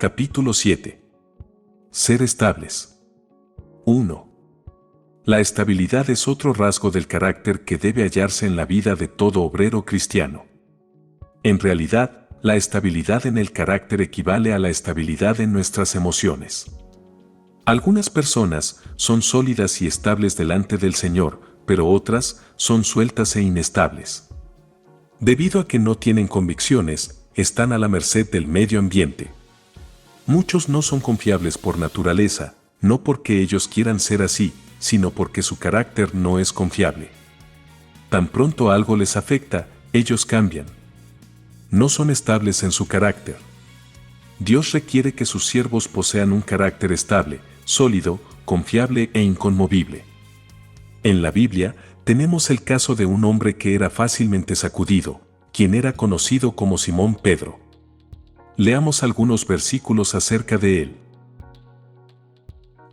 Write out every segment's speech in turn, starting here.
Capítulo 7. Ser estables. 1. La estabilidad es otro rasgo del carácter que debe hallarse en la vida de todo obrero cristiano. En realidad, la estabilidad en el carácter equivale a la estabilidad en nuestras emociones. Algunas personas son sólidas y estables delante del Señor, pero otras son sueltas e inestables. Debido a que no tienen convicciones, están a la merced del medio ambiente. Muchos no son confiables por naturaleza, no porque ellos quieran ser así, sino porque su carácter no es confiable. Tan pronto algo les afecta, ellos cambian. No son estables en su carácter. Dios requiere que sus siervos posean un carácter estable, sólido, confiable e inconmovible. En la Biblia, tenemos el caso de un hombre que era fácilmente sacudido, quien era conocido como Simón Pedro. Leamos algunos versículos acerca de él.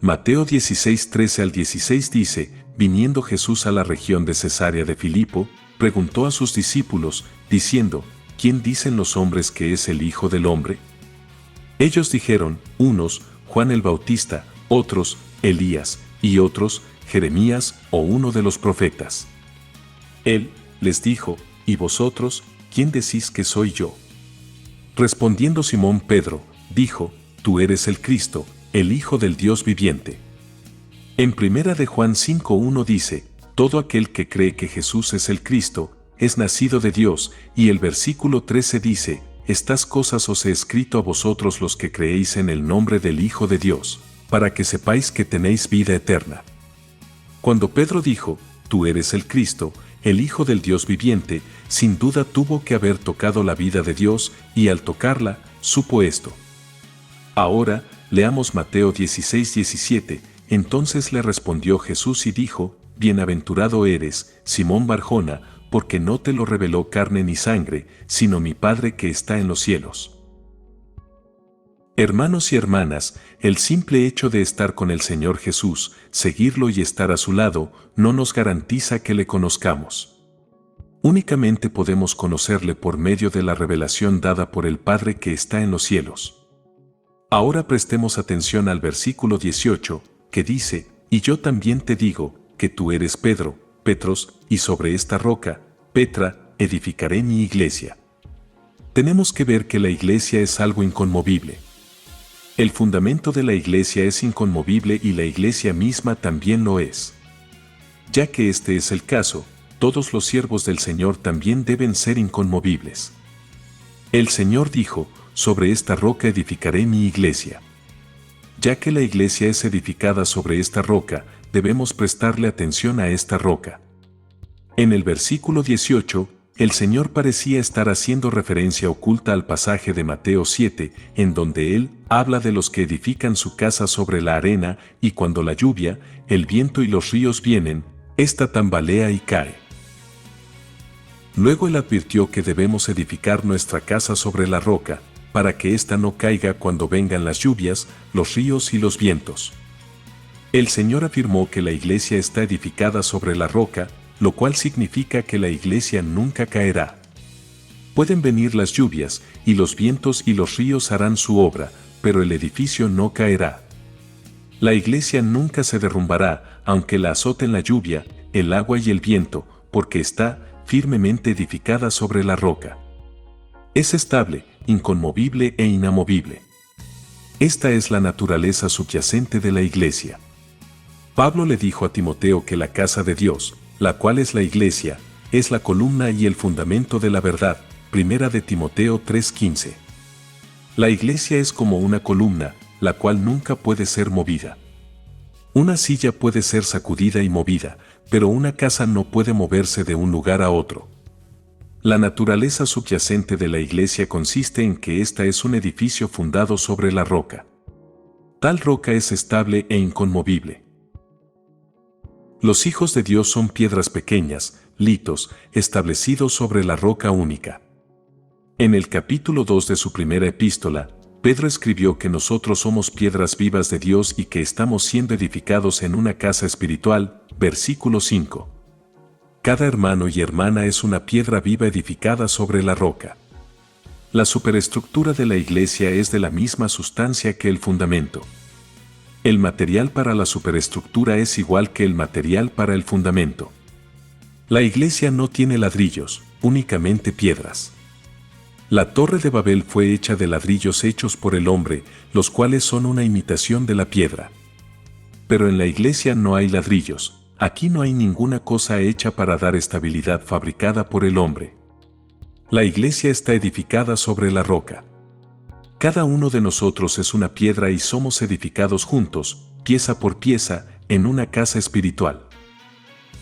Mateo 16, 13 al 16 dice: Viniendo Jesús a la región de Cesarea de Filipo, preguntó a sus discípulos, diciendo: ¿Quién dicen los hombres que es el Hijo del Hombre? Ellos dijeron, unos, Juan el Bautista, otros, Elías, y otros, Jeremías o uno de los profetas. Él les dijo: ¿Y vosotros, quién decís que soy yo? Respondiendo Simón Pedro, dijo: Tú eres el Cristo, el Hijo del Dios viviente. En 1 de Juan 5:1 dice: Todo aquel que cree que Jesús es el Cristo, es nacido de Dios, y el versículo 13 dice: Estas cosas os he escrito a vosotros los que creéis en el nombre del Hijo de Dios, para que sepáis que tenéis vida eterna. Cuando Pedro dijo: Tú eres el Cristo, el Hijo del Dios viviente, sin duda tuvo que haber tocado la vida de Dios, y al tocarla, supo esto. Ahora, leamos Mateo 16, 17. Entonces le respondió Jesús y dijo: Bienaventurado eres, Simón Barjona, porque no te lo reveló carne ni sangre, sino mi Padre que está en los cielos. Hermanos y hermanas, el simple hecho de estar con el Señor Jesús, seguirlo y estar a su lado, no nos garantiza que le conozcamos. Únicamente podemos conocerle por medio de la revelación dada por el Padre que está en los cielos. Ahora prestemos atención al versículo 18, que dice: Y yo también te digo, que tú eres Pedro, Petros, y sobre esta roca, Petra, edificaré mi iglesia. Tenemos que ver que la iglesia es algo inconmovible. El fundamento de la iglesia es inconmovible y la iglesia misma también lo es. Ya que este es el caso, todos los siervos del Señor también deben ser inconmovibles. El Señor dijo: Sobre esta roca edificaré mi iglesia. Ya que la iglesia es edificada sobre esta roca, debemos prestarle atención a esta roca. En el versículo 18, el Señor parecía estar haciendo referencia oculta al pasaje de Mateo 7, en donde Él habla de los que edifican su casa sobre la arena, y cuando la lluvia, el viento y los ríos vienen, ésta tambalea y cae. Luego Él advirtió que debemos edificar nuestra casa sobre la roca, para que ésta no caiga cuando vengan las lluvias, los ríos y los vientos. El Señor afirmó que la iglesia está edificada sobre la roca, lo cual significa que la iglesia nunca caerá. Pueden venir las lluvias, y los vientos y los ríos harán su obra, pero el edificio no caerá. La iglesia nunca se derrumbará, aunque la azoten la lluvia, el agua y el viento, porque está firmemente edificada sobre la roca. Es estable, inconmovible e inamovible. Esta es la naturaleza subyacente de la iglesia. Pablo le dijo a Timoteo que la casa de Dios, la cual es la iglesia, es la columna y el fundamento de la verdad. 1 de Timoteo 3:15. La iglesia es como una columna, la cual nunca puede ser movida. Una silla puede ser sacudida y movida, pero una casa no puede moverse de un lugar a otro. La naturaleza subyacente de la iglesia consiste en que ésta es un edificio fundado sobre la roca. Tal roca es estable e inconmovible. Los hijos de Dios son piedras pequeñas, litos, establecidos sobre la roca única. En el capítulo 2 de su primera epístola, Pedro escribió que nosotros somos piedras vivas de Dios y que estamos siendo edificados en una casa espiritual, versículo 5. Cada hermano y hermana es una piedra viva edificada sobre la roca. La superestructura de la iglesia es de la misma sustancia que el fundamento. El material para la superestructura es igual que el material para el fundamento. La iglesia no tiene ladrillos, únicamente piedras. La Torre de Babel fue hecha de ladrillos hechos por el hombre, los cuales son una imitación de la piedra. Pero en la iglesia no hay ladrillos, aquí no hay ninguna cosa hecha para dar estabilidad fabricada por el hombre. La iglesia está edificada sobre la roca. Cada uno de nosotros es una piedra y somos edificados juntos, pieza por pieza, en una casa espiritual.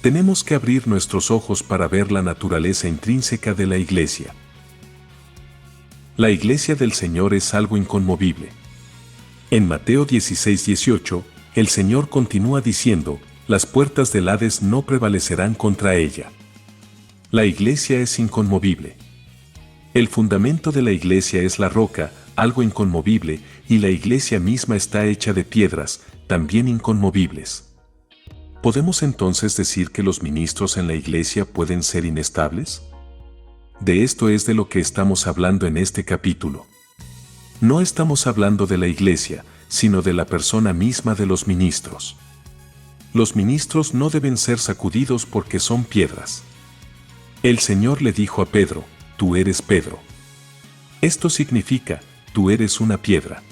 Tenemos que abrir nuestros ojos para ver la naturaleza intrínseca de la iglesia. La iglesia del Señor es algo inconmovible. En Mateo 16:18, el Señor continúa diciendo, las puertas del Hades no prevalecerán contra ella. La iglesia es inconmovible. El fundamento de la iglesia es la roca, algo inconmovible, y la iglesia misma está hecha de piedras, también inconmovibles. ¿Podemos entonces decir que los ministros en la iglesia pueden ser inestables? De esto es de lo que estamos hablando en este capítulo. No estamos hablando de la iglesia, sino de la persona misma de los ministros. Los ministros no deben ser sacudidos porque son piedras. El Señor le dijo a Pedro, tú eres Pedro. Esto significa, tú eres una piedra.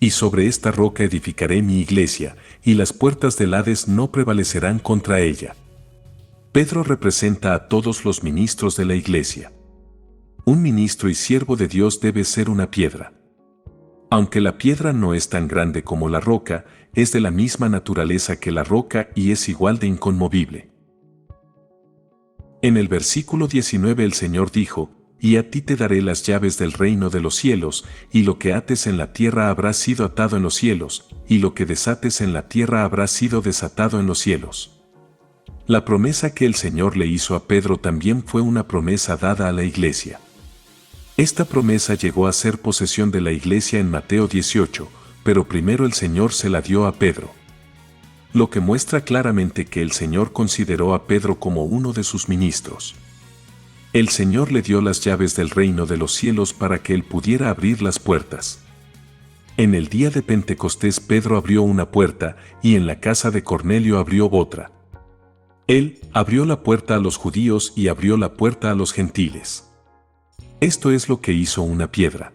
Y sobre esta roca edificaré mi iglesia, y las puertas del Hades no prevalecerán contra ella. Pedro representa a todos los ministros de la iglesia. Un ministro y siervo de Dios debe ser una piedra. Aunque la piedra no es tan grande como la roca, es de la misma naturaleza que la roca y es igual de inconmovible. En el versículo 19 el Señor dijo, y a ti te daré las llaves del reino de los cielos, y lo que ates en la tierra habrá sido atado en los cielos, y lo que desates en la tierra habrá sido desatado en los cielos. La promesa que el Señor le hizo a Pedro también fue una promesa dada a la iglesia. Esta promesa llegó a ser posesión de la iglesia en Mateo 18, pero primero el Señor se la dio a Pedro. Lo que muestra claramente que el Señor consideró a Pedro como uno de sus ministros. El Señor le dio las llaves del reino de los cielos para que él pudiera abrir las puertas. En el día de Pentecostés Pedro abrió una puerta y en la casa de Cornelio abrió otra. Él abrió la puerta a los judíos y abrió la puerta a los gentiles. Esto es lo que hizo una piedra.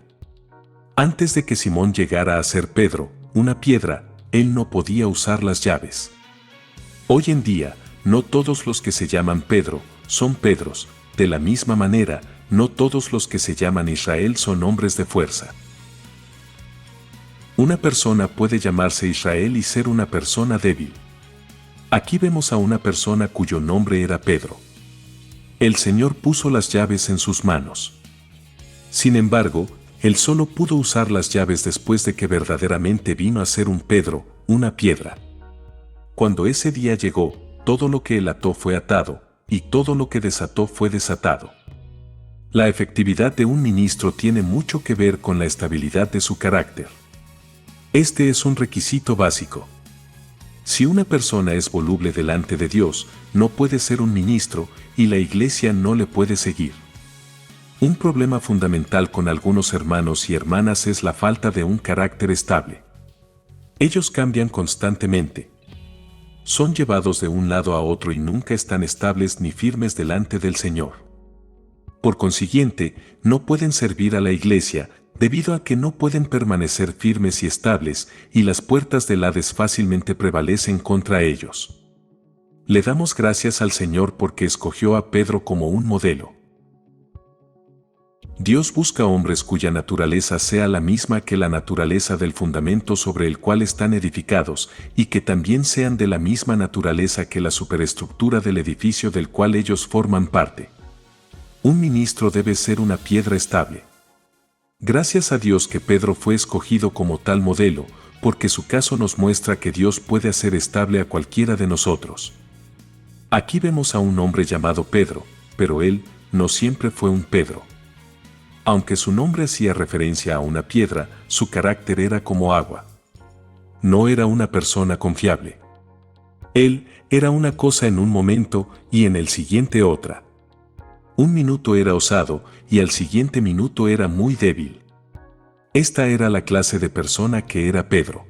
Antes de que Simón llegara a ser Pedro, una piedra, él no podía usar las llaves. Hoy en día, no todos los que se llaman Pedro son Pedros, de la misma manera, no todos los que se llaman Israel son hombres de fuerza. Una persona puede llamarse Israel y ser una persona débil. Aquí vemos a una persona cuyo nombre era Pedro. El Señor puso las llaves en sus manos. Sin embargo, él solo pudo usar las llaves después de que verdaderamente vino a ser un Pedro, una piedra. Cuando ese día llegó, todo lo que él ató fue atado, y todo lo que desató fue desatado. La efectividad de un ministro tiene mucho que ver con la estabilidad de su carácter. Este es un requisito básico. Si una persona es voluble delante de Dios, no puede ser un ministro, y la iglesia no le puede seguir. Un problema fundamental con algunos hermanos y hermanas es la falta de un carácter estable. Ellos cambian constantemente. Son llevados de un lado a otro y nunca están estables ni firmes delante del Señor. Por consiguiente, no pueden servir a la iglesia, debido a que no pueden permanecer firmes y estables, y las puertas del Hades fácilmente prevalecen contra ellos. Le damos gracias al Señor porque escogió a Pedro como un modelo. Dios busca hombres cuya naturaleza sea la misma que la naturaleza del fundamento sobre el cual están edificados, y que también sean de la misma naturaleza que la superestructura del edificio del cual ellos forman parte. Un ministro debe ser una piedra estable. Gracias a Dios que Pedro fue escogido como tal modelo, porque su caso nos muestra que Dios puede hacer estable a cualquiera de nosotros. Aquí vemos a un hombre llamado Pedro, pero él no siempre fue un Pedro. Aunque su nombre hacía referencia a una piedra, su carácter era como agua. No era una persona confiable. Él era una cosa en un momento y en el siguiente otra. Un minuto era osado y al siguiente minuto era muy débil. Esta era la clase de persona que era Pedro.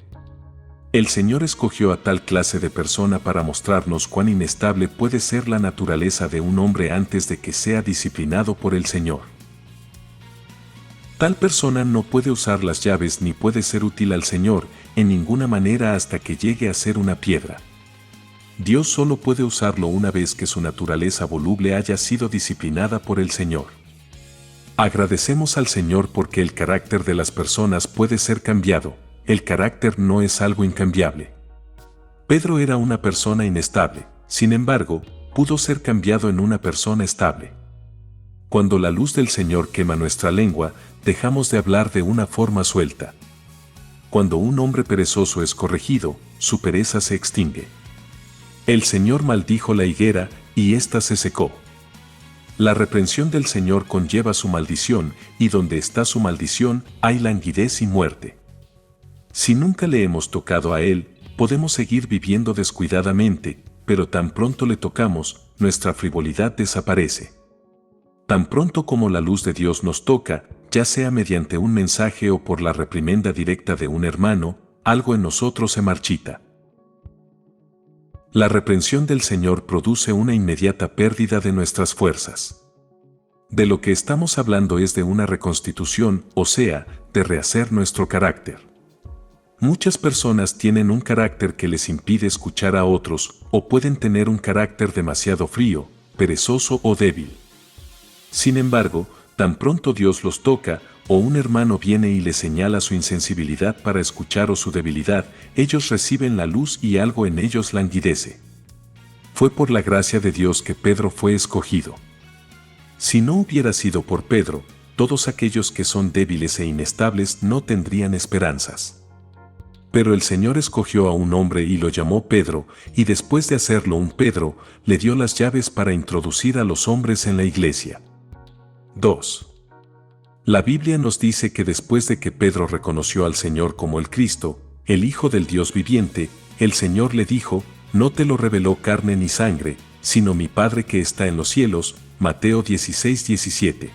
El Señor escogió a tal clase de persona para mostrarnos cuán inestable puede ser la naturaleza de un hombre antes de que sea disciplinado por el Señor. Tal persona no puede usar las llaves ni puede ser útil al Señor en ninguna manera hasta que llegue a ser una piedra. Dios solo puede usarlo una vez que su naturaleza voluble haya sido disciplinada por el Señor. Agradecemos al Señor porque el carácter de las personas puede ser cambiado, el carácter no es algo incambiable. Pedro era una persona inestable, sin embargo, pudo ser cambiado en una persona estable. Cuando la luz del Señor quema nuestra lengua, dejamos de hablar de una forma suelta. Cuando un hombre perezoso es corregido, su pereza se extingue. El Señor maldijo la higuera, y ésta se secó. La reprensión del Señor conlleva su maldición, y donde está su maldición, hay languidez y muerte. Si nunca le hemos tocado a Él, podemos seguir viviendo descuidadamente, pero tan pronto le tocamos, nuestra frivolidad desaparece. Tan pronto como la luz de Dios nos toca, ya sea mediante un mensaje o por la reprimenda directa de un hermano, algo en nosotros se marchita. La reprensión del Señor produce una inmediata pérdida de nuestras fuerzas. De lo que estamos hablando es de una reconstitución, o sea, de rehacer nuestro carácter. Muchas personas tienen un carácter que les impide escuchar a otros, o pueden tener un carácter demasiado frío, perezoso o débil. Sin embargo, tan pronto Dios los toca, o un hermano viene y les señala su insensibilidad para escuchar o su debilidad, ellos reciben la luz y algo en ellos languidece. Fue por la gracia de Dios que Pedro fue escogido. Si no hubiera sido por Pedro, todos aquellos que son débiles e inestables no tendrían esperanzas. Pero el Señor escogió a un hombre y lo llamó Pedro, y después de hacerlo un Pedro, le dio las llaves para introducir a los hombres en la iglesia. 2. La Biblia nos dice que después de que Pedro reconoció al Señor como el Cristo, el Hijo del Dios viviente, el Señor le dijo, no te lo reveló carne ni sangre, sino mi Padre que está en los cielos, Mateo 16:17.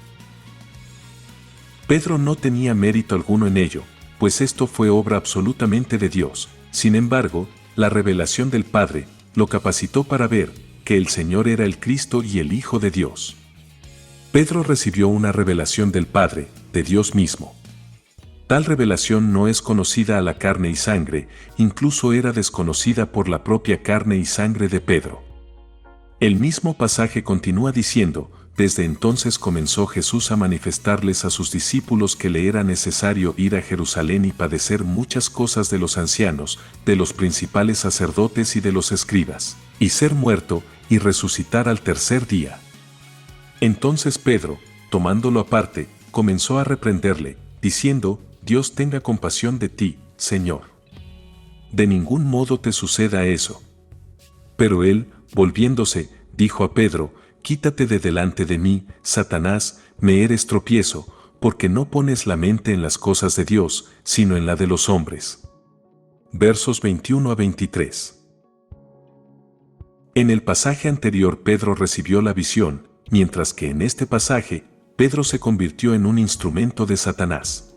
Pedro no tenía mérito alguno en ello, pues esto fue obra absolutamente de Dios. Sin embargo, la revelación del Padre lo capacitó para ver que el Señor era el Cristo y el Hijo de Dios. Pedro recibió una revelación del Padre, de Dios mismo. Tal revelación no es conocida a la carne y sangre, incluso era desconocida por la propia carne y sangre de Pedro. El mismo pasaje continúa diciendo, desde entonces comenzó Jesús a manifestarles a sus discípulos que le era necesario ir a Jerusalén y padecer muchas cosas de los ancianos, de los principales sacerdotes y de los escribas, y ser muerto y resucitar al tercer día. Entonces Pedro, tomándolo aparte, comenzó a reprenderle, diciendo, Dios tenga compasión de ti, Señor. De ningún modo te suceda eso. Pero él, volviéndose, dijo a Pedro, quítate de delante de mí, Satanás, me eres tropiezo, porque no pones la mente en las cosas de Dios, sino en la de los hombres. Versos 21 a 23. En el pasaje anterior Pedro recibió la visión, mientras que en este pasaje, Pedro se convirtió en un instrumento de Satanás.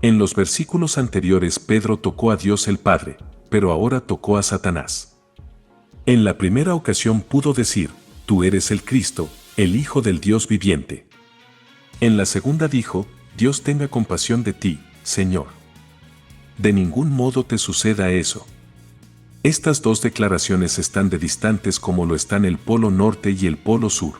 En los versículos anteriores Pedro tocó a Dios el Padre, pero ahora tocó a Satanás. En la primera ocasión pudo decir, tú eres el Cristo, el Hijo del Dios viviente. En la segunda dijo, Dios tenga compasión de ti, Señor. De ningún modo te suceda eso. Estas dos declaraciones están de distantes como lo están el Polo Norte y el Polo Sur.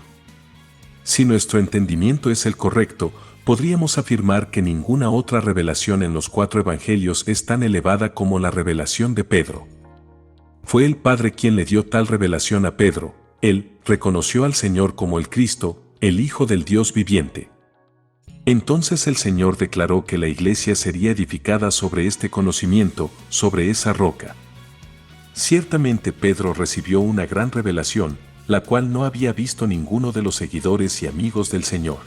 Si nuestro entendimiento es el correcto, podríamos afirmar que ninguna otra revelación en los 4 evangelios es tan elevada como la revelación de Pedro. Fue el Padre quien le dio tal revelación a Pedro. Él reconoció al Señor como el Cristo, el Hijo del Dios viviente. Entonces el Señor declaró que la iglesia sería edificada sobre este conocimiento, sobre esa roca. Ciertamente Pedro recibió una gran revelación, la cual no había visto ninguno de los seguidores y amigos del Señor.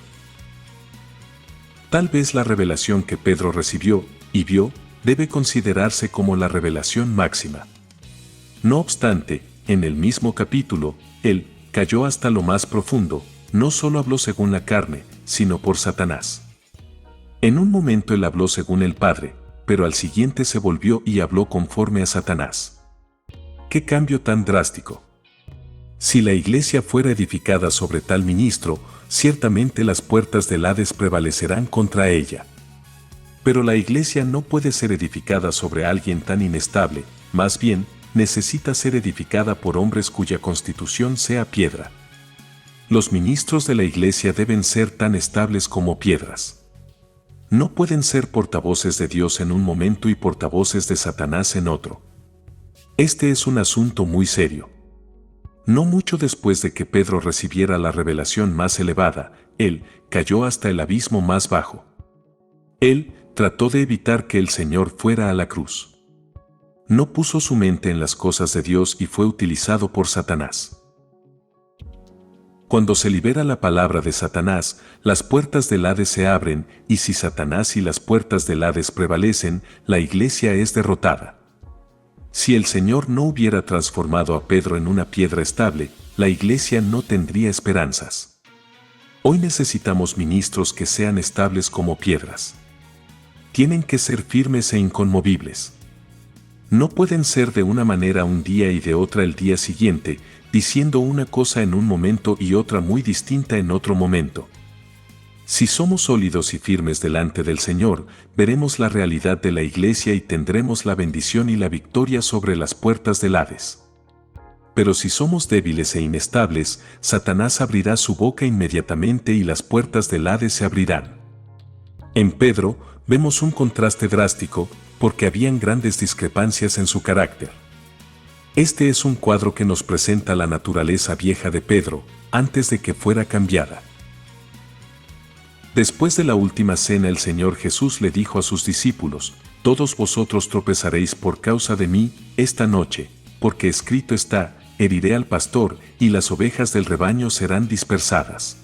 Tal vez la revelación que Pedro recibió y vio debe considerarse como la revelación máxima. No obstante, en el mismo capítulo, él cayó hasta lo más profundo, no solo habló según la carne, sino por Satanás. En un momento él habló según el Padre, pero al siguiente se volvió y habló conforme a Satanás. ¡Qué cambio tan drástico! Si la iglesia fuera edificada sobre tal ministro, ciertamente las puertas del Hades prevalecerán contra ella. Pero la iglesia no puede ser edificada sobre alguien tan inestable, más bien, necesita ser edificada por hombres cuya constitución sea piedra. Los ministros de la iglesia deben ser tan estables como piedras. No pueden ser portavoces de Dios en un momento y portavoces de Satanás en otro. Este es un asunto muy serio. No mucho después de que Pedro recibiera la revelación más elevada, él cayó hasta el abismo más bajo. Él trató de evitar que el Señor fuera a la cruz. No puso su mente en las cosas de Dios y fue utilizado por Satanás. Cuando se libera la palabra de Satanás, las puertas del Hades se abren, y si Satanás y las puertas del Hades prevalecen, la iglesia es derrotada. Si el Señor no hubiera transformado a Pedro en una piedra estable, la iglesia no tendría esperanzas. Hoy necesitamos ministros que sean estables como piedras. Tienen que ser firmes e inconmovibles. No pueden ser de una manera un día y de otra el día siguiente, diciendo una cosa en un momento y otra muy distinta en otro momento. Si somos sólidos y firmes delante del Señor, veremos la realidad de la iglesia y tendremos la bendición y la victoria sobre las puertas del Hades. Pero si somos débiles e inestables, Satanás abrirá su boca inmediatamente y las puertas del Hades se abrirán. En Pedro, vemos un contraste drástico, porque habían grandes discrepancias en su carácter. Este es un cuadro que nos presenta la naturaleza vieja de Pedro, antes de que fuera cambiada. Después de la última cena el Señor Jesús le dijo a sus discípulos: «Todos vosotros tropezaréis por causa de mí esta noche, porque escrito está, heriré al pastor, y las ovejas del rebaño serán dispersadas».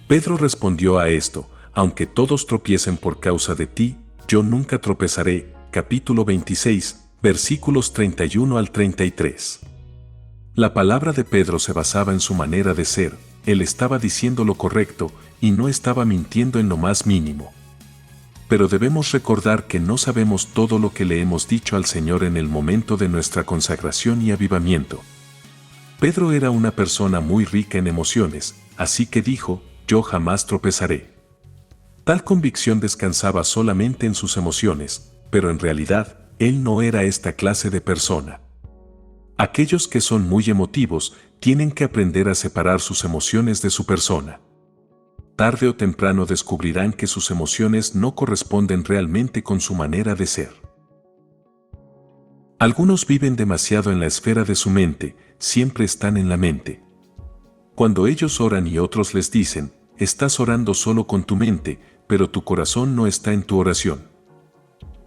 Pedro respondió a esto: «Aunque todos tropiecen por causa de ti, yo nunca tropezaré». Capítulo 26, versículos 31 al 33. La palabra de Pedro se basaba en su manera de ser, él estaba diciendo lo correcto, y no estaba mintiendo en lo más mínimo. Pero debemos recordar que no sabemos todo lo que le hemos dicho al Señor en el momento de nuestra consagración y avivamiento. Pedro era una persona muy rica en emociones, así que dijo: «Yo jamás tropezaré». Tal convicción descansaba solamente en sus emociones, pero en realidad, él no era esta clase de persona. Aquellos que son muy emotivos tienen que aprender a separar sus emociones de su persona. Tarde o temprano descubrirán que sus emociones no corresponden realmente con su manera de ser. Algunos viven demasiado en la esfera de su mente, siempre están en la mente. Cuando ellos oran y otros les dicen: «Estás orando solo con tu mente, pero tu corazón no está en tu oración».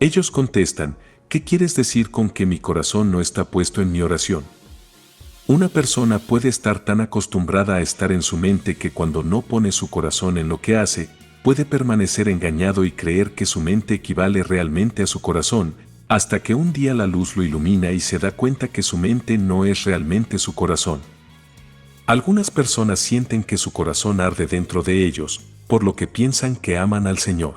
Ellos contestan: «¿Qué quieres decir con que mi corazón no está puesto en mi oración?». Una persona puede estar tan acostumbrada a estar en su mente que cuando no pone su corazón en lo que hace, puede permanecer engañado y creer que su mente equivale realmente a su corazón, hasta que un día la luz lo ilumina y se da cuenta que su mente no es realmente su corazón. Algunas personas sienten que su corazón arde dentro de ellos, por lo que piensan que aman al Señor.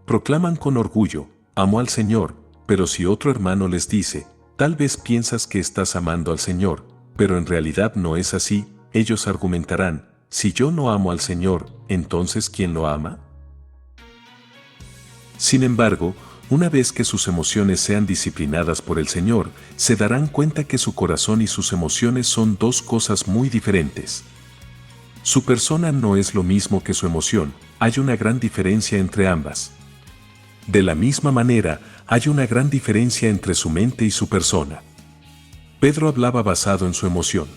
Proclaman con orgullo: «Amo al Señor», pero si otro hermano les dice: «Tal vez piensas que estás amando al Señor, pero en realidad no es así», ellos argumentarán: «Si yo no amo al Señor, ¿entonces quién lo ama?». Sin embargo, una vez que sus emociones sean disciplinadas por el Señor, se darán cuenta que su corazón y sus emociones son dos cosas muy diferentes. Su persona no es lo mismo que su emoción, hay una gran diferencia entre ambas. De la misma manera, hay una gran diferencia entre su mente y su persona. Pedro hablaba basado en su emoción.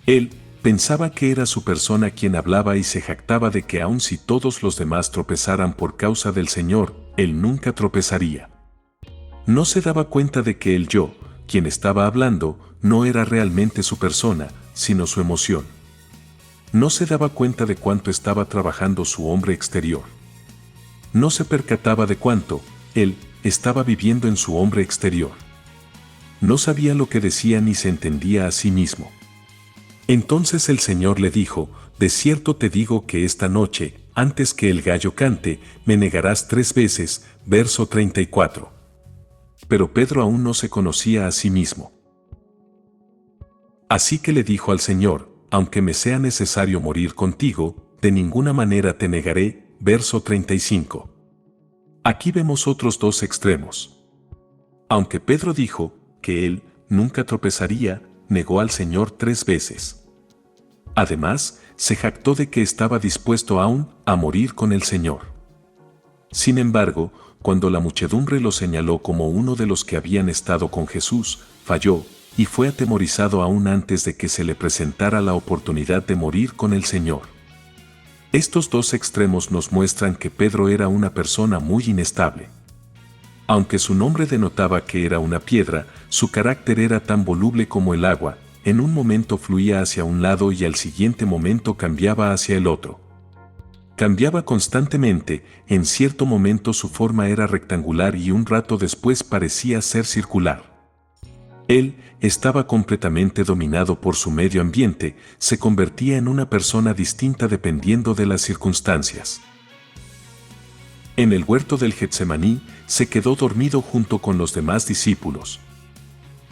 Él pensaba que era su persona quien hablaba y se jactaba de que aun si todos los demás tropezaran por causa del Señor, él nunca tropezaría. No se daba cuenta de que el yo, quien estaba hablando, no era realmente su persona, sino su emoción. No se daba cuenta de cuánto estaba trabajando su hombre exterior. No se percataba de cuánto él estaba viviendo en su hombre exterior. No sabía lo que decía ni se entendía a sí mismo. Entonces el Señor le dijo: de cierto te digo que esta noche, antes que el gallo cante, me negarás 3 veces. Verso 34. Pero Pedro aún no se conocía a sí mismo. Así que le dijo al Señor: aunque me sea necesario morir contigo, de ninguna manera te negaré. Verso 35. Aquí vemos otros dos extremos. Aunque Pedro dijo que él nunca tropezaría, negó al Señor 3 veces. Además, se jactó de que estaba dispuesto aún a morir con el Señor. Sin embargo, cuando la muchedumbre lo señaló como uno de los que habían estado con Jesús, falló, y fue atemorizado aún antes de que se le presentara la oportunidad de morir con el Señor. Estos dos extremos nos muestran que Pedro era una persona muy inestable. Aunque su nombre denotaba que era una piedra, su carácter era tan voluble como el agua. En un momento fluía hacia un lado y al siguiente momento cambiaba hacia el otro. Cambiaba constantemente, en cierto momento su forma era rectangular y un rato después parecía ser circular. Él estaba completamente dominado por su medio ambiente, se convertía en una persona distinta dependiendo de las circunstancias. En el huerto del Getsemaní, se quedó dormido junto con los demás discípulos.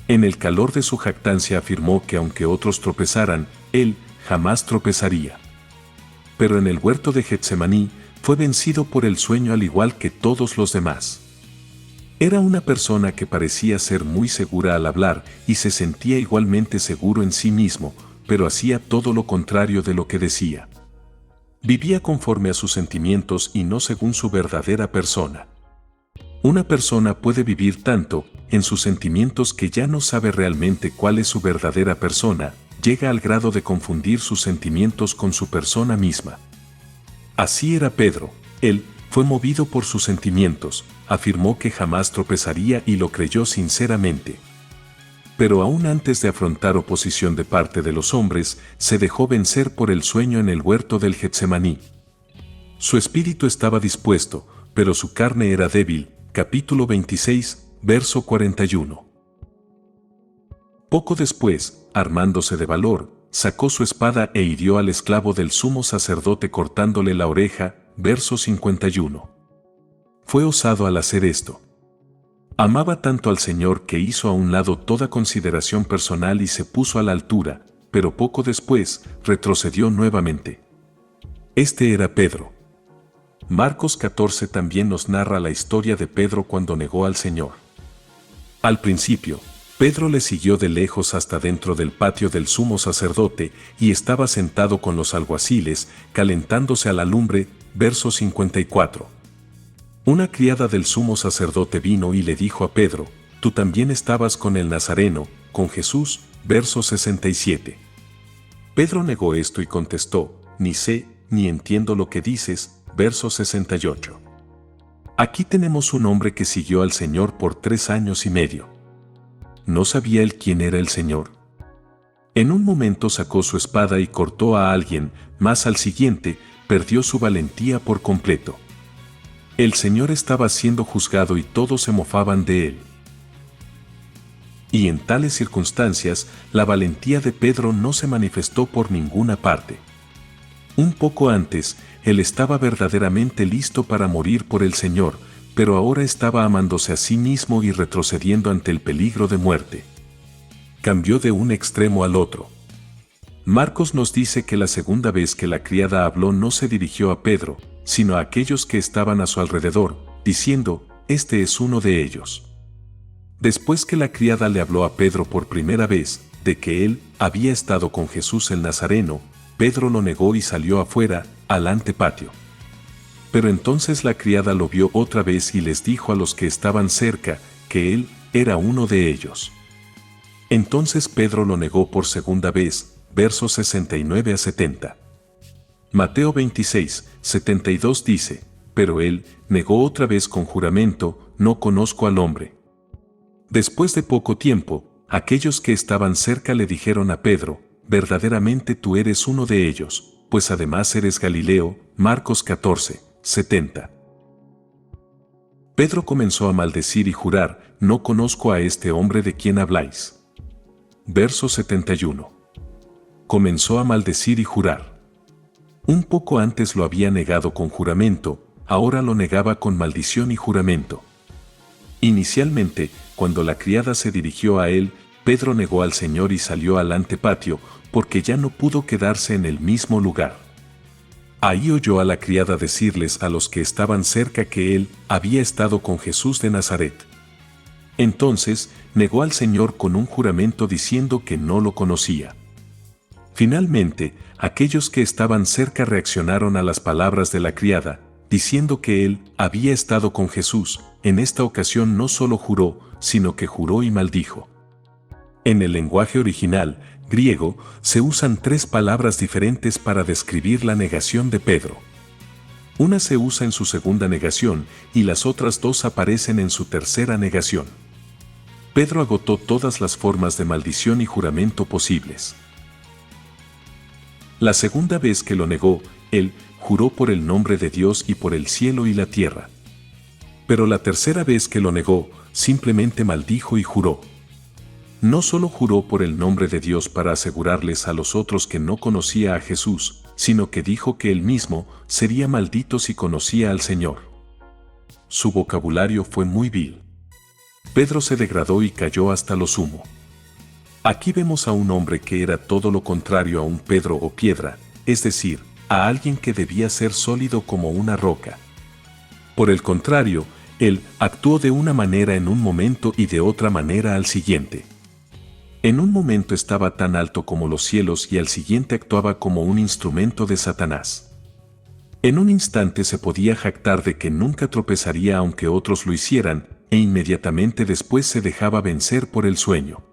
En el calor de su jactancia afirmó que aunque otros tropezaran, él jamás tropezaría. Pero en el huerto de Getsemaní, fue vencido por el sueño al igual que todos los demás. Era una persona que parecía ser muy segura al hablar y se sentía igualmente seguro en sí mismo, pero hacía todo lo contrario de lo que decía. Vivía conforme a sus sentimientos y no según su verdadera persona. Una persona puede vivir tanto en sus sentimientos que ya no sabe realmente cuál es su verdadera persona, llega al grado de confundir sus sentimientos con su persona misma. Así era Pedro. Él fue movido por sus sentimientos, afirmó que jamás tropezaría y lo creyó sinceramente. Pero aún antes de afrontar oposición de parte de los hombres, se dejó vencer por el sueño en el huerto del Getsemaní. Su espíritu estaba dispuesto, pero su carne era débil. Capítulo 26, verso 41. Poco después, armándose de valor, sacó su espada e hirió al esclavo del sumo sacerdote cortándole la oreja. Verso 51. Fue osado al hacer esto. Amaba tanto al Señor que hizo a un lado toda consideración personal y se puso a la altura, pero poco después retrocedió nuevamente. Este era Pedro. Marcos 14 también nos narra la historia de Pedro cuando negó al Señor. Al principio, Pedro le siguió de lejos hasta dentro del patio del sumo sacerdote y estaba sentado con los alguaciles, calentándose a la lumbre. Verso 54. Una criada del sumo sacerdote vino y le dijo a Pedro: tú también estabas con el Nazareno, con Jesús. Verso 67. Pedro negó esto y contestó: ni sé, ni entiendo lo que dices. Verso 68. Aquí tenemos un hombre que siguió al Señor por 3 años y medio. ¿No sabía él quién era el Señor? En un momento sacó su espada y cortó a alguien, mas al siguiente, perdió su valentía por completo. El Señor estaba siendo juzgado y todos se mofaban de él. Y en tales circunstancias, la valentía de Pedro no se manifestó por ninguna parte. Un poco antes, él estaba verdaderamente listo para morir por el Señor, pero ahora estaba amándose a sí mismo y retrocediendo ante el peligro de muerte. Cambió de un extremo al otro. Marcos nos dice que la segunda vez que la criada habló no se dirigió a Pedro, sino a aquellos que estaban a su alrededor, diciendo: este es uno de ellos. Después que la criada le habló a Pedro por primera vez, de que él había estado con Jesús el Nazareno, Pedro lo negó y salió afuera, al antepatio. Pero entonces la criada lo vio otra vez y les dijo a los que estaban cerca, que él era uno de ellos. Entonces Pedro lo negó por segunda vez. Versos 69 a 70. Mateo 26, 72 dice: pero él negó otra vez con juramento: no conozco al hombre. Después de poco tiempo, aquellos que estaban cerca le dijeron a Pedro: verdaderamente tú eres uno de ellos, pues además eres Galileo. Marcos 14, 70. Pedro comenzó a maldecir y jurar: no conozco a este hombre de quien habláis. Verso 71. comenzó a maldecir y jurar. Un poco antes lo había negado con juramento, ahora lo negaba con maldición y juramento. Inicialmente, cuando la criada se dirigió a él, Pedro negó al Señor y salió al antepatio, porque ya no pudo quedarse en el mismo lugar. Ahí oyó a la criada decirles a los que estaban cerca que él había estado con Jesús de Nazaret. Entonces, negó al Señor con un juramento diciendo que no lo conocía. Finalmente, aquellos que estaban cerca reaccionaron a las palabras de la criada, diciendo que él había estado con Jesús. En esta ocasión no solo juró, sino que juró y maldijo. En el lenguaje original, griego, se usan tres palabras diferentes para describir la negación de Pedro. Una se usa en su segunda negación y las otras dos aparecen en su tercera negación. Pedro agotó todas las formas de maldición y juramento posibles. La segunda vez que lo negó, él juró por el nombre de Dios y por el cielo y la tierra. Pero la tercera vez que lo negó, simplemente maldijo y juró. No solo juró por el nombre de Dios para asegurarles a los otros que no conocía a Jesús, sino que dijo que él mismo sería maldito si conocía al Señor. Su vocabulario fue muy vil. Pedro se degradó y cayó hasta lo sumo. Aquí vemos a un hombre que era todo lo contrario a un Pedro o piedra, es decir, a alguien que debía ser sólido como una roca. Por el contrario, él actuó de una manera en un momento y de otra manera al siguiente. En un momento estaba tan alto como los cielos y al siguiente actuaba como un instrumento de Satanás. En un instante se podía jactar de que nunca tropezaría aunque otros lo hicieran, e inmediatamente después se dejaba vencer por el sueño.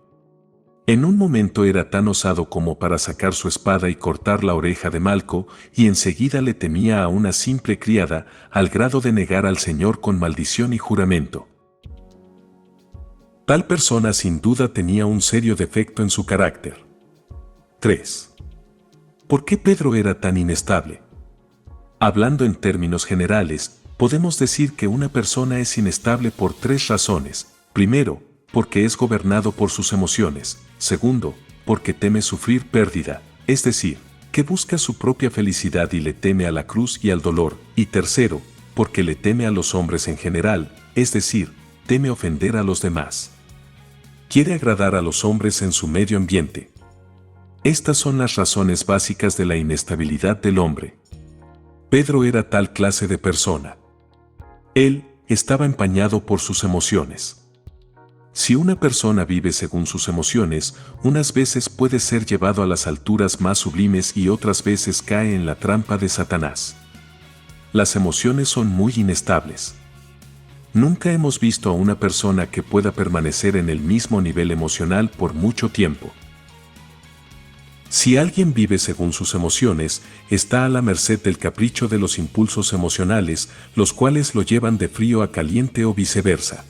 En un momento era tan osado como para sacar su espada y cortar la oreja de Malco, y enseguida le temía a una simple criada, al grado de negar al Señor con maldición y juramento. Tal persona sin duda tenía un serio defecto en su carácter. 3. ¿Por qué Pedro era tan inestable? Hablando en términos generales, podemos decir que una persona es inestable por tres razones. Primero, porque es gobernado por sus emociones. Segundo, porque teme sufrir pérdida, es decir, que busca su propia felicidad y le teme a la cruz y al dolor. Y tercero, porque le teme a los hombres en general, es decir, teme ofender a los demás. Quiere agradar a los hombres en su medio ambiente. Estas son las razones básicas de la inestabilidad del hombre. Pedro era tal clase de persona. Él estaba empañado por sus emociones. Si una persona vive según sus emociones, unas veces puede ser llevado a las alturas más sublimes y otras veces cae en la trampa de Satanás. Las emociones son muy inestables. Nunca hemos visto a una persona que pueda permanecer en el mismo nivel emocional por mucho tiempo. Si alguien vive según sus emociones, está a la merced del capricho de los impulsos emocionales, los cuales lo llevan de frío a caliente o viceversa.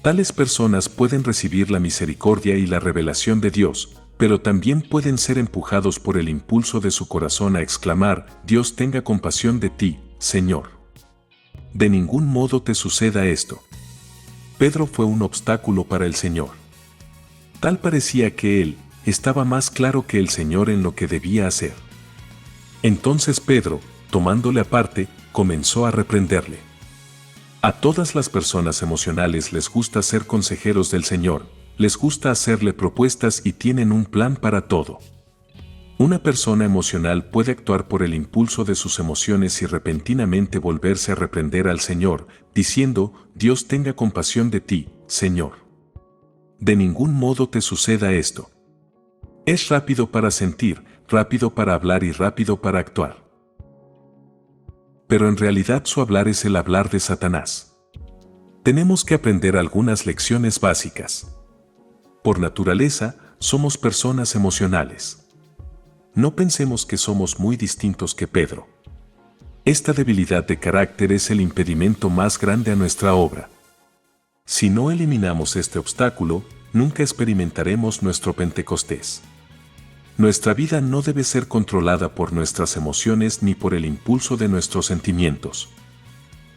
Tales personas pueden recibir la misericordia y la revelación de Dios, pero también pueden ser empujados por el impulso de su corazón a exclamar: Dios tenga compasión de ti, Señor. De ningún modo te suceda esto. Pedro fue un obstáculo para el Señor. Tal parecía que él estaba más claro que el Señor en lo que debía hacer. Entonces Pedro, tomándole aparte, comenzó a reprenderle. A todas las personas emocionales les gusta ser consejeros del Señor, les gusta hacerle propuestas y tienen un plan para todo. Una persona emocional puede actuar por el impulso de sus emociones y repentinamente volverse a reprender al Señor, diciendo: Dios tenga compasión de ti, Señor. De ningún modo te suceda esto. Es rápido para sentir, rápido para hablar y rápido para actuar. Pero en realidad su hablar es el hablar de Satanás. Tenemos que aprender algunas lecciones básicas. Por naturaleza, somos personas emocionales. No pensemos que somos muy distintos que Pedro. Esta debilidad de carácter es el impedimento más grande a nuestra obra. Si no eliminamos este obstáculo, nunca experimentaremos nuestro Pentecostés. Nuestra vida no debe ser controlada por nuestras emociones ni por el impulso de nuestros sentimientos.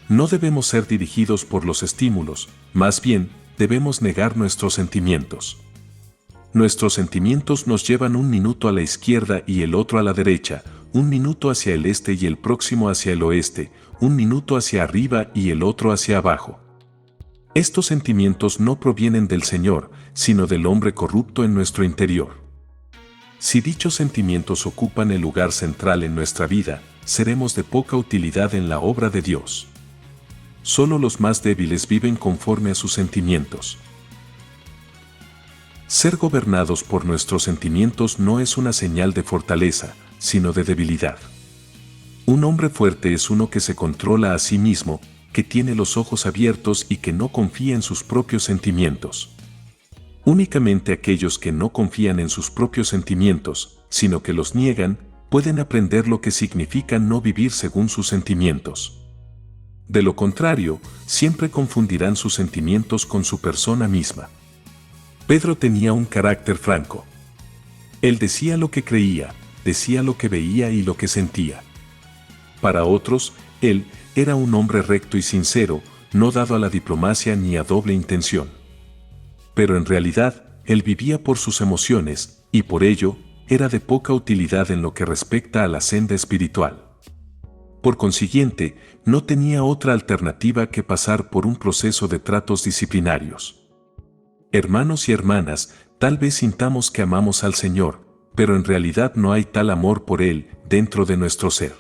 No debemos ser dirigidos por los estímulos, más bien, debemos negar nuestros sentimientos. Nuestros sentimientos nos llevan un minuto a la izquierda y el otro a la derecha, un minuto hacia el este y el próximo hacia el oeste, un minuto hacia arriba y el otro hacia abajo. Estos sentimientos no provienen del Señor, sino del hombre corrupto en nuestro interior. Si dichos sentimientos ocupan el lugar central en nuestra vida, seremos de poca utilidad en la obra de Dios. Solo los más débiles viven conforme a sus sentimientos. Ser gobernados por nuestros sentimientos no es una señal de fortaleza, sino de debilidad. Un hombre fuerte es uno que se controla a sí mismo, que tiene los ojos abiertos y que no confía en sus propios sentimientos. Únicamente aquellos que no confían en sus propios sentimientos, sino que los niegan, pueden aprender lo que significa no vivir según sus sentimientos. De lo contrario, siempre confundirán sus sentimientos con su persona misma. Pedro tenía un carácter franco. Él decía lo que creía, decía lo que veía y lo que sentía. Para otros, él era un hombre recto y sincero, no dado a la diplomacia ni a doble intención. Pero en realidad, él vivía por sus emociones, y por ello, era de poca utilidad en lo que respecta a la senda espiritual. Por consiguiente, no tenía otra alternativa que pasar por un proceso de tratos disciplinarios. Hermanos y hermanas, tal vez sintamos que amamos al Señor, pero en realidad no hay tal amor por Él dentro de nuestro ser.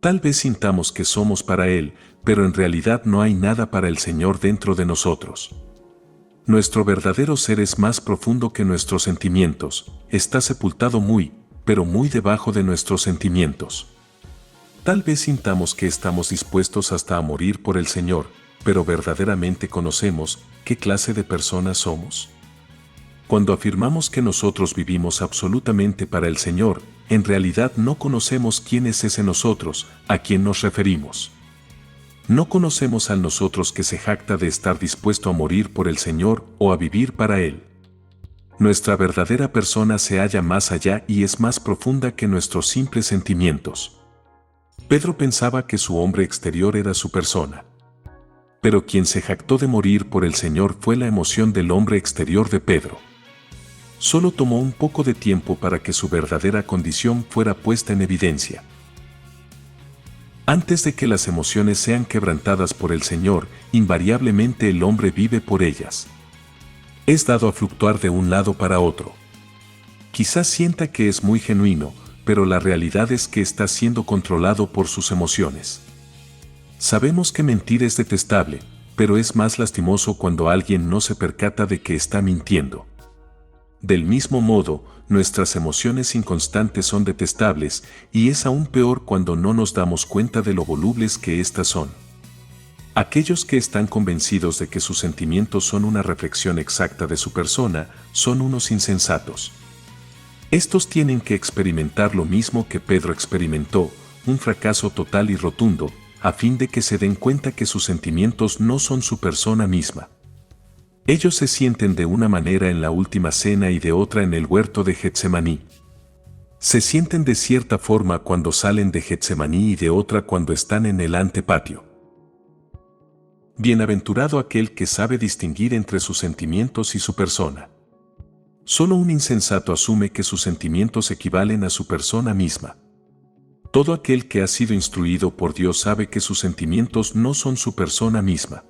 Tal vez sintamos que somos para Él, pero en realidad no hay nada para el Señor dentro de nosotros. Nuestro verdadero ser es más profundo que nuestros sentimientos, está sepultado muy, pero muy debajo de nuestros sentimientos. Tal vez sintamos que estamos dispuestos hasta a morir por el Señor, pero verdaderamente conocemos qué clase de personas somos. Cuando afirmamos que nosotros vivimos absolutamente para el Señor, en realidad no conocemos quién es ese nosotros, a quien nos referimos. No conocemos al nosotros que se jacta de estar dispuesto a morir por el Señor o a vivir para Él. Nuestra verdadera persona se halla más allá y es más profunda que nuestros simples sentimientos. Pedro pensaba que su hombre exterior era su persona. Pero quien se jactó de morir por el Señor fue la emoción del hombre exterior de Pedro. Solo tomó un poco de tiempo para que su verdadera condición fuera puesta en evidencia. Antes de que las emociones sean quebrantadas por el Señor, invariablemente el hombre vive por ellas. Es dado a fluctuar de un lado para otro. Quizás sienta que es muy genuino, pero la realidad es que está siendo controlado por sus emociones. Sabemos que mentir es detestable, pero es más lastimoso cuando alguien no se percata de que está mintiendo. Del mismo modo, nuestras emociones inconstantes son detestables, y es aún peor cuando no nos damos cuenta de lo volubles que éstas son. Aquellos que están convencidos de que sus sentimientos son una reflexión exacta de su persona, son unos insensatos. Estos tienen que experimentar lo mismo que Pedro experimentó, un fracaso total y rotundo, a fin de que se den cuenta que sus sentimientos no son su persona misma. Ellos se sienten de una manera en la última cena y de otra en el huerto de Getsemaní. Se sienten de cierta forma cuando salen de Getsemaní y de otra cuando están en el antepatio. Bienaventurado aquel que sabe distinguir entre sus sentimientos y su persona. Solo un insensato asume que sus sentimientos equivalen a su persona misma. Todo aquel que ha sido instruido por Dios sabe que sus sentimientos no son su persona misma.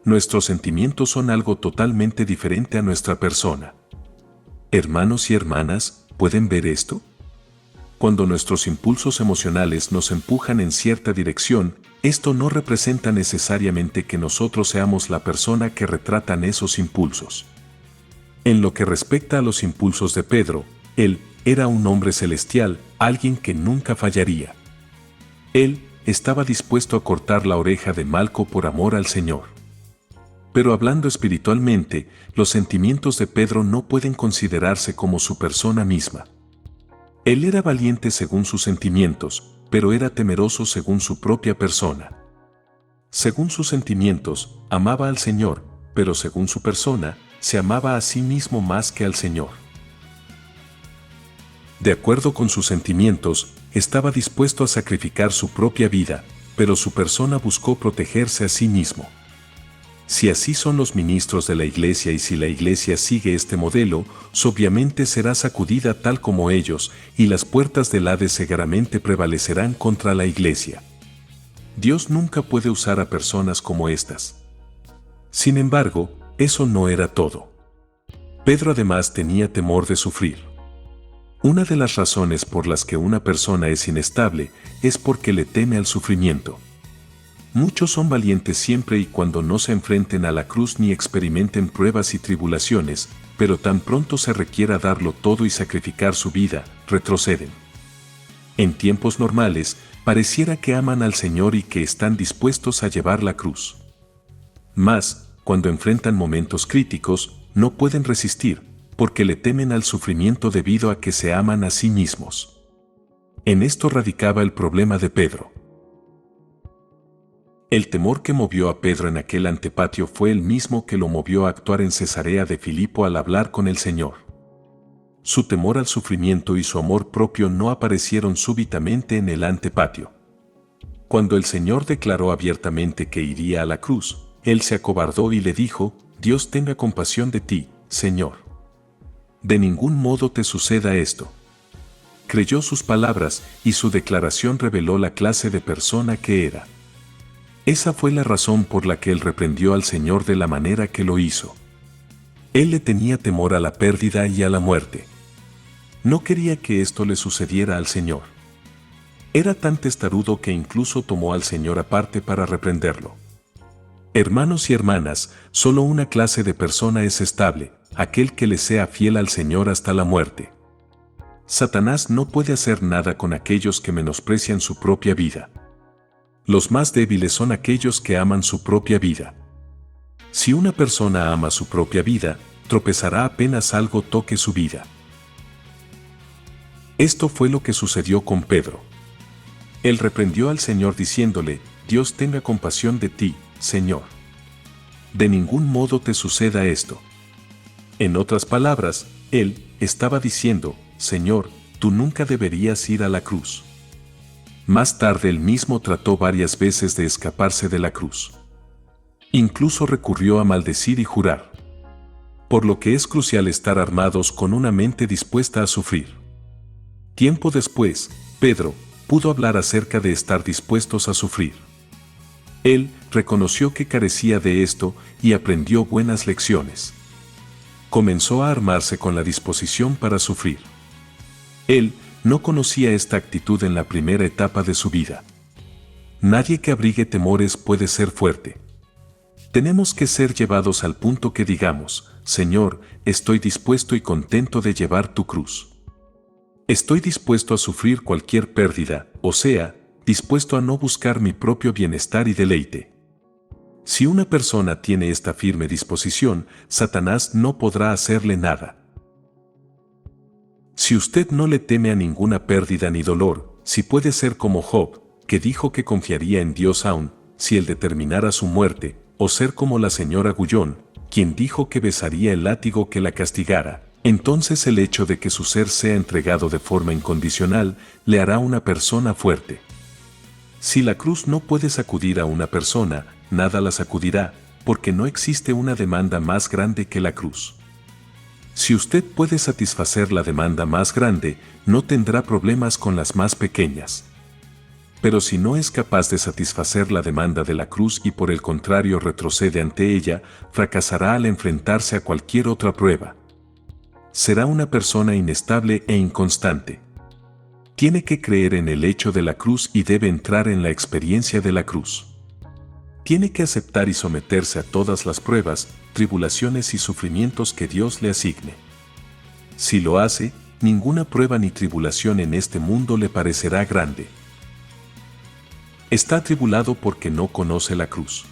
Nuestros sentimientos son algo totalmente diferente a nuestra persona. Hermanos y hermanas, ¿pueden ver esto? Cuando nuestros impulsos emocionales nos empujan en cierta dirección, esto no representa necesariamente que nosotros seamos la persona que retratan esos impulsos. En lo que respecta a los impulsos de Pedro, él era un hombre celestial, alguien que nunca fallaría. Él estaba dispuesto a cortar la oreja de Malco por amor al Señor. Pero hablando espiritualmente, los sentimientos de Pedro no pueden considerarse como su persona misma. Él era valiente según sus sentimientos, pero era temeroso según su propia persona. Según sus sentimientos, amaba al Señor, pero según su persona, se amaba a sí mismo más que al Señor. De acuerdo con sus sentimientos, estaba dispuesto a sacrificar su propia vida, pero su persona buscó protegerse a sí mismo. Si así son los ministros de la iglesia y si la iglesia sigue este modelo, obviamente será sacudida tal como ellos, y las puertas del Hades seguramente prevalecerán contra la iglesia. Dios nunca puede usar a personas como estas. Sin embargo, eso no era todo. Pedro además tenía temor de sufrir. Una de las razones por las que una persona es inestable es porque le teme al sufrimiento. Muchos son valientes siempre y cuando no se enfrenten a la cruz ni experimenten pruebas y tribulaciones, pero tan pronto se requiera darlo todo y sacrificar su vida, retroceden. En tiempos normales, pareciera que aman al Señor y que están dispuestos a llevar la cruz. Mas, cuando enfrentan momentos críticos, no pueden resistir, porque le temen al sufrimiento debido a que se aman a sí mismos. En esto radicaba el problema de Pedro. El temor que movió a Pedro en aquel antepatio fue el mismo que lo movió a actuar en Cesarea de Filipo al hablar con el Señor. Su temor al sufrimiento y su amor propio no aparecieron súbitamente en el antepatio. Cuando el Señor declaró abiertamente que iría a la cruz, él se acobardó y le dijo: Dios tenga compasión de ti, Señor. De ningún modo te suceda esto. Creyó sus palabras y su declaración reveló la clase de persona que era. Esa fue la razón por la que él reprendió al Señor de la manera que lo hizo. Él le tenía temor a la pérdida y a la muerte. No quería que esto le sucediera al Señor. Era tan testarudo que incluso tomó al Señor aparte para reprenderlo. Hermanos y hermanas, solo una clase de persona es estable, aquel que le sea fiel al Señor hasta la muerte. Satanás no puede hacer nada con aquellos que menosprecian su propia vida. Los más débiles son aquellos que aman su propia vida. Si una persona ama su propia vida, tropezará apenas algo toque su vida. Esto fue lo que sucedió con Pedro. Él reprendió al Señor diciéndole: Dios tenga compasión de ti, Señor. De ningún modo te suceda esto. En otras palabras, él estaba diciendo: Señor, tú nunca deberías ir a la cruz. Más tarde él mismo trató varias veces de escaparse de la cruz. Incluso recurrió a maldecir y jurar. Por lo que es crucial estar armados con una mente dispuesta a sufrir. Tiempo después, Pedro pudo hablar acerca de estar dispuestos a sufrir. Él reconoció que carecía de esto y aprendió buenas lecciones. Comenzó a armarse con la disposición para sufrir. Él no conocía esta actitud en la primera etapa de su vida. Nadie que abrigue temores puede ser fuerte. Tenemos que ser llevados al punto que digamos: Señor, estoy dispuesto y contento de llevar tu cruz. Estoy dispuesto a sufrir cualquier pérdida, o sea, dispuesto a no buscar mi propio bienestar y deleite. Si una persona tiene esta firme disposición, Satanás no podrá hacerle nada. Si usted no le teme a ninguna pérdida ni dolor, si puede ser como Job, que dijo que confiaría en Dios aun si él determinara su muerte, o ser como la señora Gullón, quien dijo que besaría el látigo que la castigara, entonces el hecho de que su ser sea entregado de forma incondicional le hará una persona fuerte. Si la cruz no puede sacudir a una persona, nada la sacudirá, porque no existe una demanda más grande que la cruz. Si usted puede satisfacer la demanda más grande, no tendrá problemas con las más pequeñas. Pero si no es capaz de satisfacer la demanda de la cruz y por el contrario retrocede ante ella, fracasará al enfrentarse a cualquier otra prueba. Será una persona inestable e inconstante. Tiene que creer en el hecho de la cruz y debe entrar en la experiencia de la cruz. Tiene que aceptar y someterse a todas las pruebas, tribulaciones y sufrimientos que Dios le asigne. Si lo hace, ninguna prueba ni tribulación en este mundo le parecerá grande. Está atribulado porque no conoce la cruz.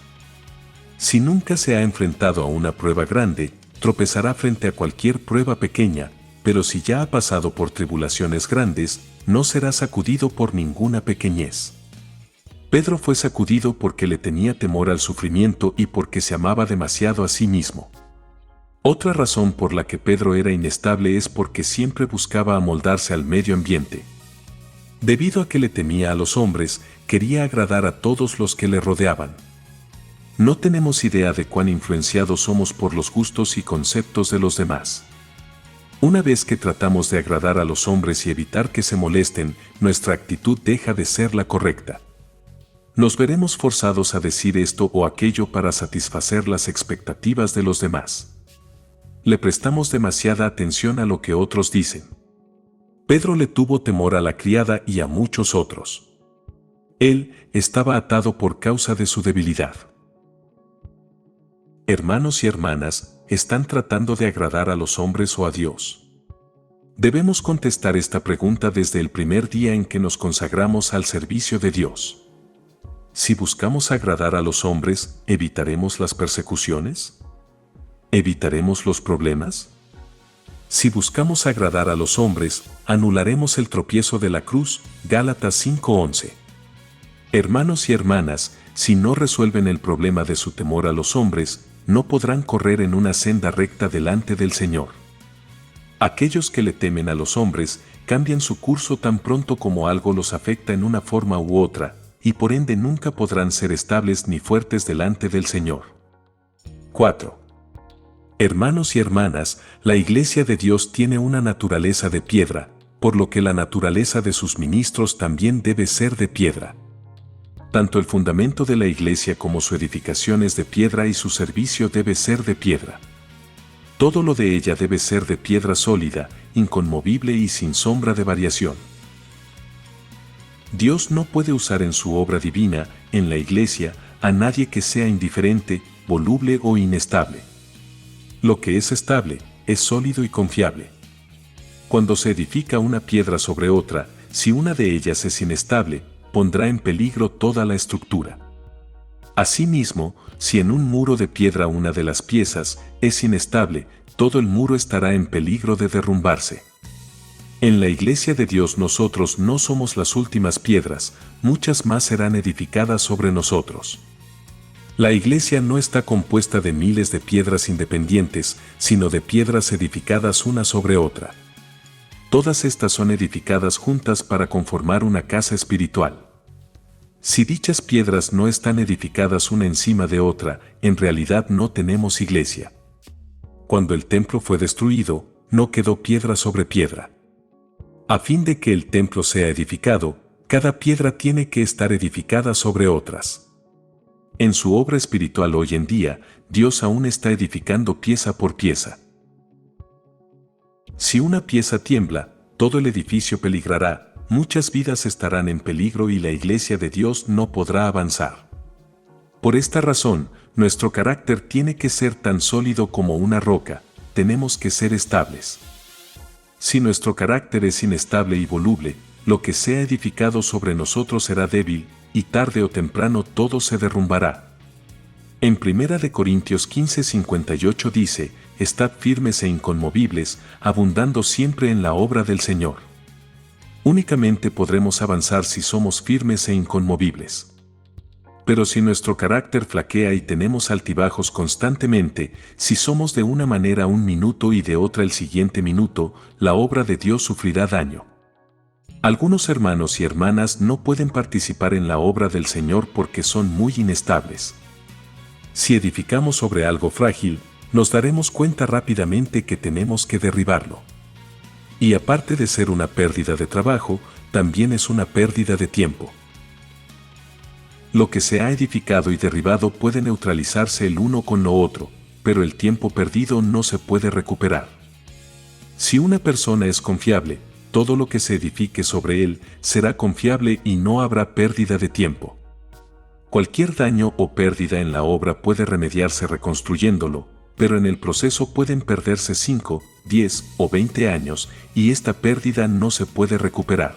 Si nunca se ha enfrentado a una prueba grande, tropezará frente a cualquier prueba pequeña, pero si ya ha pasado por tribulaciones grandes, no será sacudido por ninguna pequeñez. Pedro fue sacudido porque le tenía temor al sufrimiento y porque se amaba demasiado a sí mismo. Otra razón por la que Pedro era inestable es porque siempre buscaba amoldarse al medio ambiente. Debido a que le temía a los hombres, quería agradar a todos los que le rodeaban. No tenemos idea de cuán influenciados somos por los gustos y conceptos de los demás. Una vez que tratamos de agradar a los hombres y evitar que se molesten, nuestra actitud deja de ser la correcta. Nos veremos forzados a decir esto o aquello para satisfacer las expectativas de los demás. Le prestamos demasiada atención a lo que otros dicen. Pedro le tuvo temor a la criada y a muchos otros. Él estaba atado por causa de su debilidad. Hermanos y hermanas, ¿están tratando de agradar a los hombres o a Dios? Debemos contestar esta pregunta desde el primer día en que nos consagramos al servicio de Dios. Si buscamos agradar a los hombres, ¿evitaremos las persecuciones? ¿Evitaremos los problemas? Si buscamos agradar a los hombres, anularemos el tropiezo de la cruz. Gálatas 5:11. Hermanos y hermanas, si no resuelven el problema de su temor a los hombres, no podrán correr en una senda recta delante del Señor. Aquellos que le temen a los hombres cambian su curso tan pronto como algo los afecta en una forma u otra, y por ende nunca podrán ser estables ni fuertes delante del Señor. 4. Hermanos y hermanas, la Iglesia de Dios tiene una naturaleza de piedra, por lo que la naturaleza de sus ministros también debe ser de piedra. Tanto el fundamento de la Iglesia como su edificación es de piedra y su servicio debe ser de piedra. Todo lo de ella debe ser de piedra sólida, inconmovible y sin sombra de variación. Dios no puede usar en su obra divina, en la Iglesia, a nadie que sea indiferente, voluble o inestable. Lo que es estable, es sólido y confiable. Cuando se edifica una piedra sobre otra, si una de ellas es inestable, pondrá en peligro toda la estructura. Asimismo, si en un muro de piedra una de las piezas es inestable, todo el muro estará en peligro de derrumbarse. En la Iglesia de Dios nosotros no somos las últimas piedras, muchas más serán edificadas sobre nosotros. La Iglesia no está compuesta de miles de piedras independientes, sino de piedras edificadas una sobre otra. Todas estas son edificadas juntas para conformar una casa espiritual. Si dichas piedras no están edificadas una encima de otra, en realidad no tenemos iglesia. Cuando el templo fue destruido, no quedó piedra sobre piedra. A fin de que el templo sea edificado, cada piedra tiene que estar edificada sobre otras. En su obra espiritual hoy en día, Dios aún está edificando pieza por pieza. Si una pieza tiembla, todo el edificio peligrará. Muchas vidas estarán en peligro y la Iglesia de Dios no podrá avanzar. Por esta razón, nuestro carácter tiene que ser tan sólido como una roca, tenemos que ser estables. Si nuestro carácter es inestable y voluble, lo que sea edificado sobre nosotros será débil, y tarde o temprano todo se derrumbará. En 1 Corintios 15:58 dice, «Estad firmes e inconmovibles, abundando siempre en la obra del Señor». Únicamente podremos avanzar si somos firmes e inconmovibles. Pero si nuestro carácter flaquea y tenemos altibajos constantemente, si somos de una manera un minuto y de otra el siguiente minuto, la obra de Dios sufrirá daño. Algunos hermanos y hermanas no pueden participar en la obra del Señor porque son muy inestables. Si edificamos sobre algo frágil, nos daremos cuenta rápidamente que tenemos que derribarlo. Y aparte de ser una pérdida de trabajo, también es una pérdida de tiempo. Lo que se ha edificado y derribado puede neutralizarse el uno con lo otro, pero el tiempo perdido no se puede recuperar. Si una persona es confiable, todo lo que se edifique sobre él será confiable y no habrá pérdida de tiempo. Cualquier daño o pérdida en la obra puede remediarse reconstruyéndolo, pero en el proceso pueden perderse 5, 10 o 20 años y esta pérdida no se puede recuperar.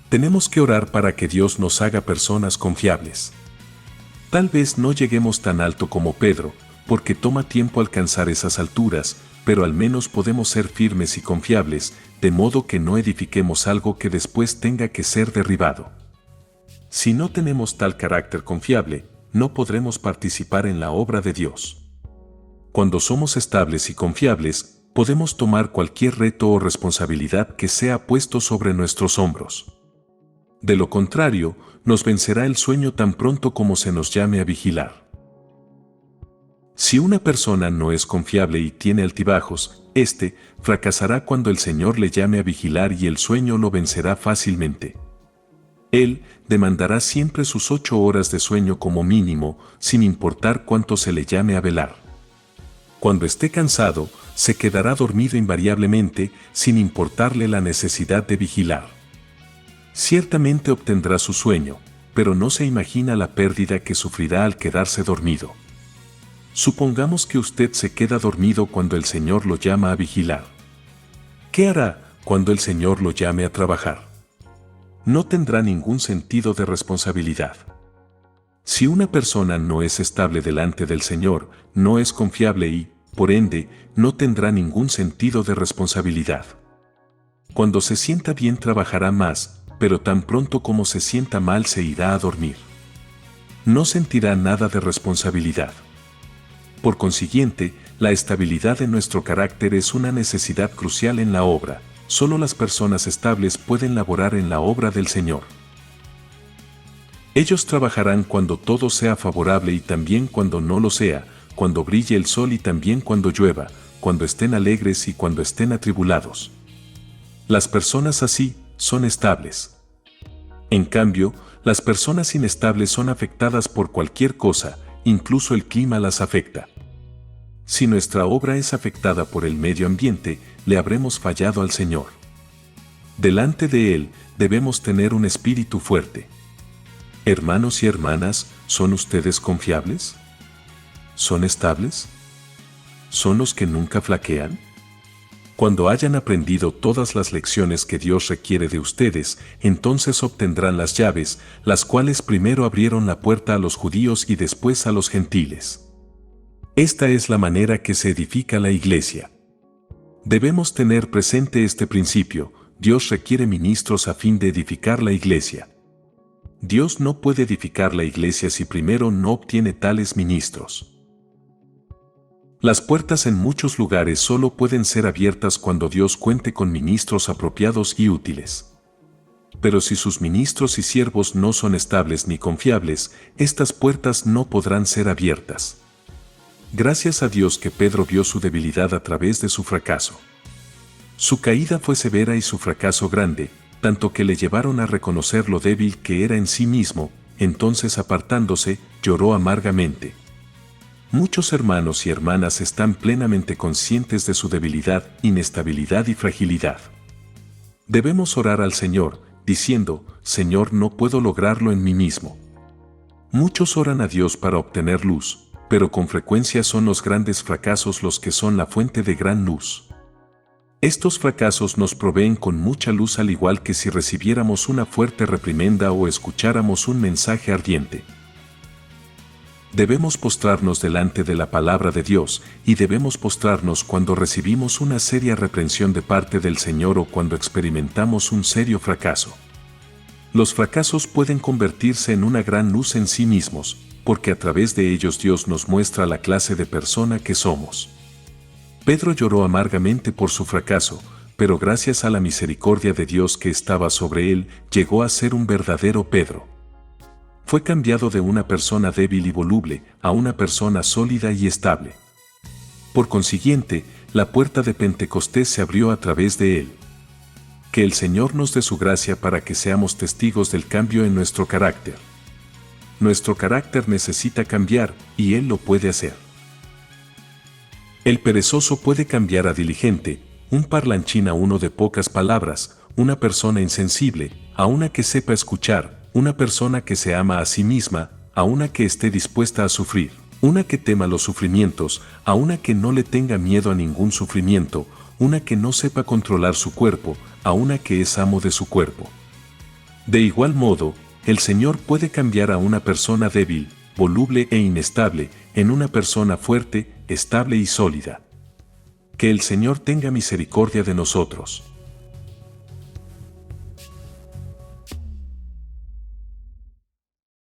Tenemos que orar para que Dios nos haga personas confiables. Tal vez no lleguemos tan alto como Pedro, porque toma tiempo alcanzar esas alturas, pero al menos podemos ser firmes y confiables, de modo que no edifiquemos algo que después tenga que ser derribado. Si no tenemos tal carácter confiable, no podremos participar en la obra de Dios. Cuando somos estables y confiables, podemos tomar cualquier reto o responsabilidad que sea puesto sobre nuestros hombros. De lo contrario, nos vencerá el sueño tan pronto como se nos llame a vigilar. Si una persona no es confiable y tiene altibajos, éste fracasará cuando el Señor le llame a vigilar y el sueño lo vencerá fácilmente. Él demandará siempre sus 8 horas de sueño como mínimo, sin importar cuánto se le llame a velar. Cuando esté cansado, se quedará dormido invariablemente, sin importarle la necesidad de vigilar. Ciertamente obtendrá su sueño, pero no se imagina la pérdida que sufrirá al quedarse dormido. Supongamos que usted se queda dormido cuando el Señor lo llama a vigilar. ¿Qué hará cuando el Señor lo llame a trabajar? No tendrá ningún sentido de responsabilidad. Si una persona no es estable delante del Señor, no es confiable y, por ende, no tendrá ningún sentido de responsabilidad. Cuando se sienta bien trabajará más, pero tan pronto como se sienta mal se irá a dormir. No sentirá nada de responsabilidad. Por consiguiente, la estabilidad de nuestro carácter es una necesidad crucial en la obra. Solo las personas estables pueden laborar en la obra del Señor. Ellos trabajarán cuando todo sea favorable y también cuando no lo sea, cuando brille el sol y también cuando llueva, cuando estén alegres y cuando estén atribulados. Las personas así son estables. En cambio, las personas inestables son afectadas por cualquier cosa, incluso el clima las afecta. Si nuestra obra es afectada por el medio ambiente, le habremos fallado al Señor. Delante de Él, debemos tener un espíritu fuerte. Hermanos y hermanas, ¿son ustedes confiables? ¿Son estables? ¿Son los que nunca flaquean? Cuando hayan aprendido todas las lecciones que Dios requiere de ustedes, entonces obtendrán las llaves, las cuales primero abrieron la puerta a los judíos y después a los gentiles. Esta es la manera que se edifica la iglesia. Debemos tener presente este principio: Dios requiere ministros a fin de edificar la iglesia. Dios no puede edificar la iglesia si primero no obtiene tales ministros. Las puertas en muchos lugares solo pueden ser abiertas cuando Dios cuente con ministros apropiados y útiles. Pero si sus ministros y siervos no son estables ni confiables, estas puertas no podrán ser abiertas. Gracias a Dios que Pedro vio su debilidad a través de su fracaso. Su caída fue severa y su fracaso grande, tanto que le llevaron a reconocer lo débil que era en sí mismo. Entonces, apartándose, lloró amargamente. Muchos hermanos y hermanas están plenamente conscientes de su debilidad, inestabilidad y fragilidad. Debemos orar al Señor, diciendo: Señor, no puedo lograrlo en mí mismo. Muchos oran a Dios para obtener luz, pero con frecuencia son los grandes fracasos los que son la fuente de gran luz. Estos fracasos nos proveen con mucha luz, al igual que si recibiéramos una fuerte reprimenda o escucháramos un mensaje ardiente. Debemos postrarnos delante de la palabra de Dios, y debemos postrarnos cuando recibimos una seria reprensión de parte del Señor o cuando experimentamos un serio fracaso. Los fracasos pueden convertirse en una gran luz en sí mismos, porque a través de ellos Dios nos muestra la clase de persona que somos. Pedro lloró amargamente por su fracaso, pero gracias a la misericordia de Dios que estaba sobre él, llegó a ser un verdadero Pedro. Fue cambiado de una persona débil y voluble a una persona sólida y estable. Por consiguiente, la puerta de Pentecostés se abrió a través de él. Que el Señor nos dé su gracia para que seamos testigos del cambio en nuestro carácter. Nuestro carácter necesita cambiar, y Él lo puede hacer. El perezoso puede cambiar a diligente, un parlanchín a uno de pocas palabras, una persona insensible a una que sepa escuchar, una persona que se ama a sí misma a una que esté dispuesta a sufrir, una que tema los sufrimientos a una que no le tenga miedo a ningún sufrimiento, una que no sepa controlar su cuerpo a una que es amo de su cuerpo. De igual modo, el Señor puede cambiar a una persona débil, voluble e inestable en una persona fuerte, estable y sólida. Que el Señor tenga misericordia de nosotros.